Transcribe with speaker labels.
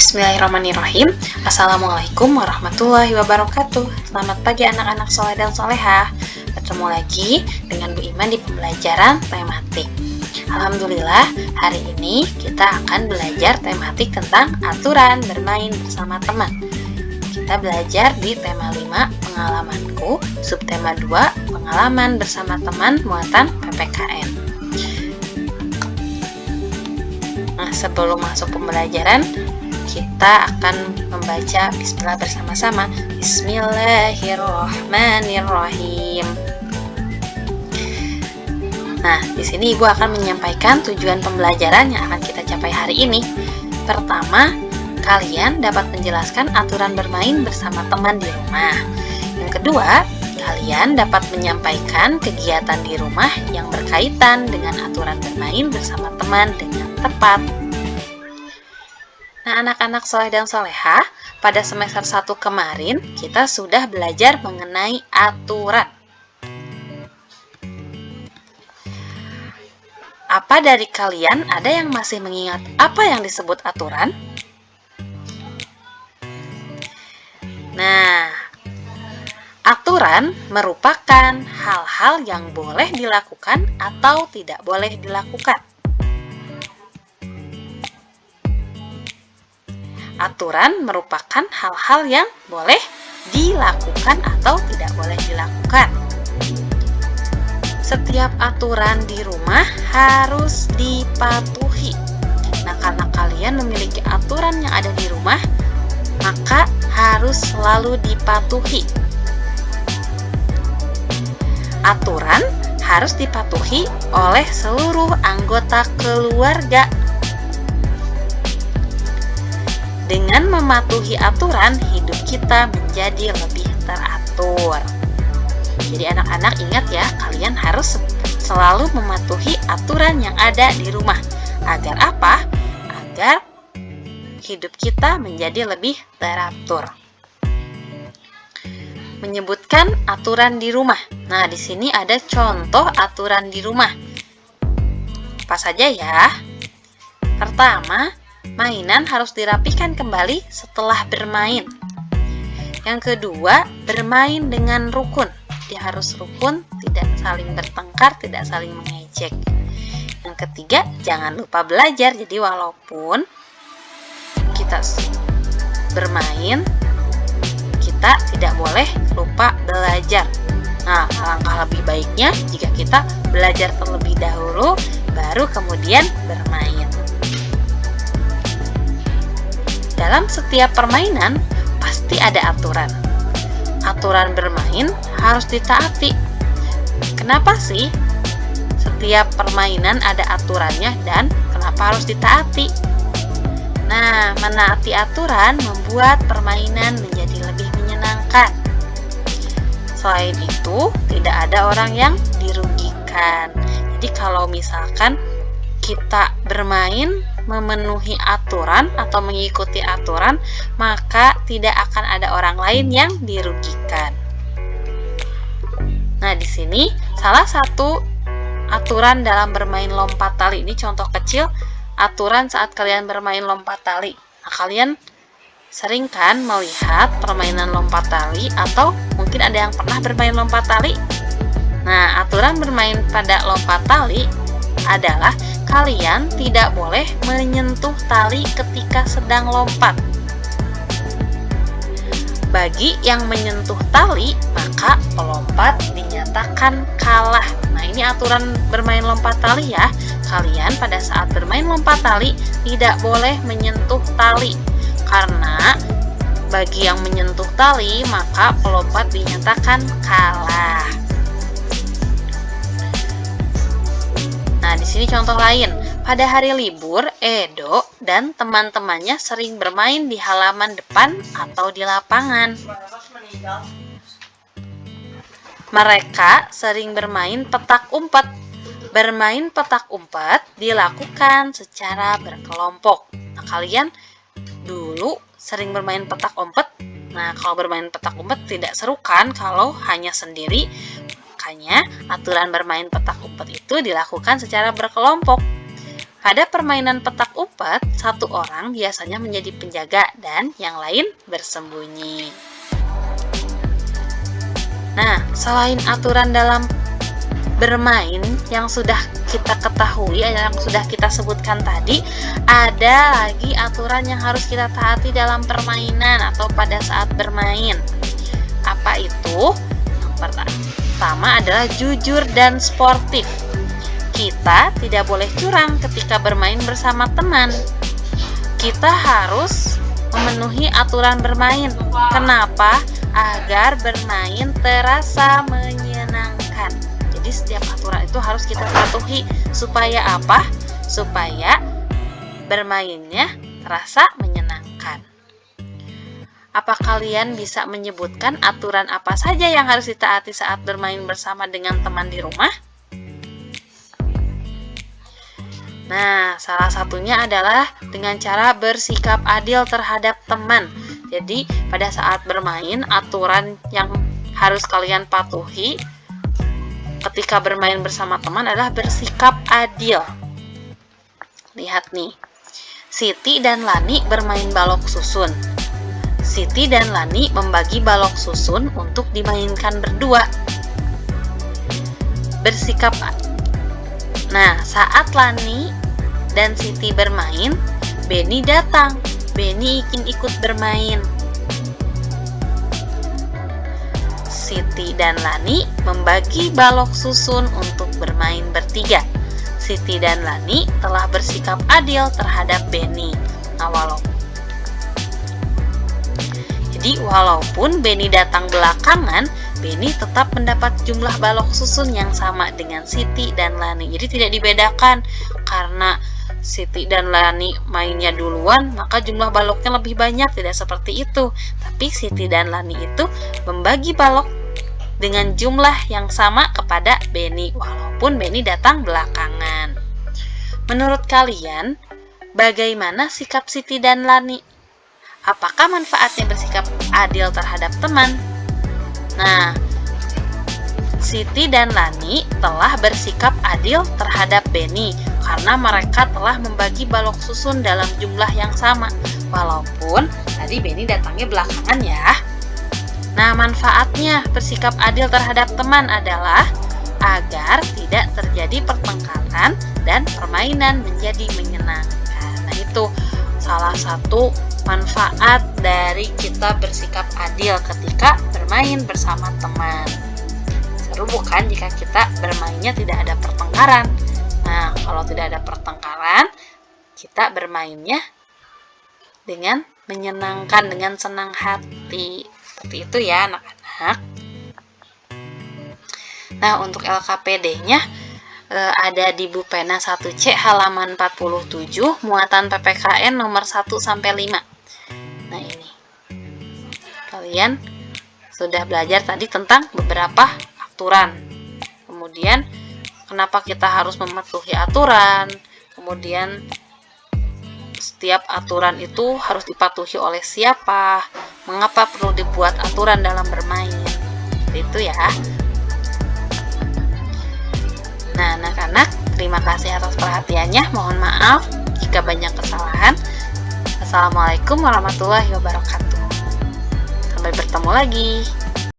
Speaker 1: Bismillahirrahmanirrahim. Assalamualaikum warahmatullahi wabarakatuh. Selamat pagi anak-anak soleh dan solehah. Ketemu lagi dengan Bu Iman di pembelajaran tematik. Alhamdulillah, hari ini kita akan belajar tematik tentang aturan bermain bersama teman. Kita belajar di tema 5, pengalamanku, subtema 2, pengalaman bersama teman muatan PPKN. Nah, sebelum masuk pembelajaran, kita akan membaca bismillah bersama-sama. Bismillahirrahmanirrahim. Nah, di sini Ibu akan menyampaikan tujuan pembelajaran yang akan kita capai hari ini. Pertama, kalian dapat menjelaskan aturan bermain bersama teman di rumah. Yang kedua, kalian dapat menyampaikan kegiatan di rumah yang berkaitan dengan aturan bermain bersama teman dengan tepat. Nah, anak-anak soleh dan solehah, pada semester 1 kemarin kita sudah belajar mengenai aturan. Apa dari kalian ada yang masih mengingat apa yang disebut aturan? Nah, aturan merupakan hal-hal yang boleh dilakukan atau tidak boleh dilakukan. Aturan merupakan hal-hal yang boleh dilakukan atau tidak boleh dilakukan. Setiap aturan di rumah harus dipatuhi. Nah, karena kalian memiliki aturan yang ada di rumah, maka harus selalu dipatuhi. Aturan harus dipatuhi oleh seluruh anggota keluarga. Dengan mematuhi aturan, hidup kita menjadi lebih teratur. Jadi anak-anak ingat ya, kalian harus selalu mematuhi aturan yang ada di rumah. Agar apa? Agar hidup kita menjadi lebih teratur. Menyebutkan aturan di rumah. Nah, di sini ada contoh aturan di rumah. Apa saja ya? Pertama, mainan harus dirapikan kembali setelah bermain. Yang kedua, bermain dengan rukun. Dia harus rukun, tidak saling bertengkar, tidak saling mengejek. Yang ketiga, jangan lupa belajar. Jadi walaupun kita bermain, kita tidak boleh lupa belajar. Nah, alangkah lebih baiknya jika kita belajar terlebih dahulu, baru kemudian bermain. Dalam setiap permainan, pasti ada aturan. Aturan bermain harus ditaati. Kenapa sih setiap permainan ada aturannya dan kenapa harus ditaati? Nah, menaati aturan membuat permainan menjadi lebih menyenangkan. Selain itu, tidak ada orang yang dirugikan. Jadi kalau misalkan kita bermain memenuhi aturan atau mengikuti aturan, maka tidak akan ada orang lain yang dirugikan. Nah, di sini salah satu aturan dalam bermain lompat tali, ini contoh kecil aturan saat kalian bermain lompat tali. Nah, kalian sering kan melihat permainan lompat tali, atau mungkin ada yang pernah bermain lompat tali? Nah, aturan bermain pada lompat tali adalah kalian tidak boleh menyentuh tali ketika sedang lompat. Bagi yang menyentuh tali, maka pelompat dinyatakan kalah. Nah, ini aturan bermain lompat tali ya. Kalian pada saat bermain lompat tali tidak boleh menyentuh tali. Karena bagi yang menyentuh tali, maka pelompat dinyatakan kalah. Nah, di sini contoh lain. Pada hari libur, Edo dan teman-temannya sering bermain di halaman depan atau di lapangan. Mereka sering bermain petak umpet. Bermain petak umpet dilakukan secara berkelompok. Nah, kalian dulu sering bermain petak umpet. Nah, kalau bermain petak umpet tidak seru kan kalau hanya sendiri. Makanya aturan bermain petak umpet itu dilakukan secara berkelompok. Pada permainan petak umpet, satu orang biasanya menjadi penjaga dan yang lain bersembunyi. Nah, selain aturan dalam bermain yang sudah kita ketahui, yang sudah kita sebutkan tadi, ada lagi aturan yang harus kita taati dalam permainan atau pada saat bermain. Apa itu? Yang pertama adalah jujur dan sportif. Kita tidak boleh curang ketika bermain bersama teman. Kita harus memenuhi aturan bermain. Kenapa? Agar bermain terasa menyenangkan. Jadi setiap aturan itu harus kita patuhi. Supaya apa? Supaya bermainnya terasa menyenangkan. Apa kalian bisa menyebutkan aturan apa saja yang harus ditaati saat bermain bersama dengan teman di rumah? Nah, salah satunya adalah dengan cara bersikap adil terhadap teman. Jadi, pada saat bermain, aturan yang harus kalian patuhi ketika bermain bersama teman adalah bersikap adil. Lihat nih, Siti dan Lani bermain balok susun. Siti dan Lani membagi balok susun untuk dimainkan berdua. Bersikap adil. Nah, saat Lani dan Siti bermain, Beni datang. Beni ingin ikut bermain. Siti dan Lani membagi balok susun untuk bermain bertiga. Siti dan Lani telah bersikap adil terhadap Beni. Nah, walaupun Beni datang belakangan, Beni tetap mendapat jumlah balok susun yang sama dengan Siti dan Lani. Jadi tidak dibedakan karena Siti dan Lani mainnya duluan, maka jumlah baloknya lebih banyak. Tidak seperti itu. Tapi Siti dan Lani itu membagi balok dengan jumlah yang sama kepada Beni, walaupun Beni datang belakangan. Menurut kalian, bagaimana sikap Siti dan Lani? Apakah manfaatnya bersikap adil terhadap teman? Nah, Siti dan Lani telah bersikap adil terhadap Beni karena mereka telah membagi balok susun dalam jumlah yang sama, walaupun tadi Beni datangnya belakangan ya. Nah, manfaatnya bersikap adil terhadap teman adalah agar tidak terjadi pertengkaran dan permainan menjadi menyenangkan. Nah, itu salah satu manfaat dari kita bersikap adil ketika bermain bersama teman. Seru bukan jika kita bermainnya tidak ada pertengkaran? Nah, kalau tidak ada pertengkaran, kita bermainnya dengan menyenangkan, dengan senang hati. Seperti itu ya anak-anak. Nah, untuk LKPD-nya ada di buku pena 1C halaman 47, muatan PPKN nomor 1-5. Nah, ini. Kalian sudah belajar tadi tentang beberapa aturan. Kemudian, kenapa kita harus mematuhi aturan? Kemudian, setiap aturan itu harus dipatuhi oleh siapa? Mengapa perlu dibuat aturan dalam bermain? Itu ya. Nah, anak-anak, terima kasih atas perhatiannya. Mohon maaf jika banyak kesalahan. Assalamualaikum warahmatullahi wabarakatuh. Sampai bertemu lagi.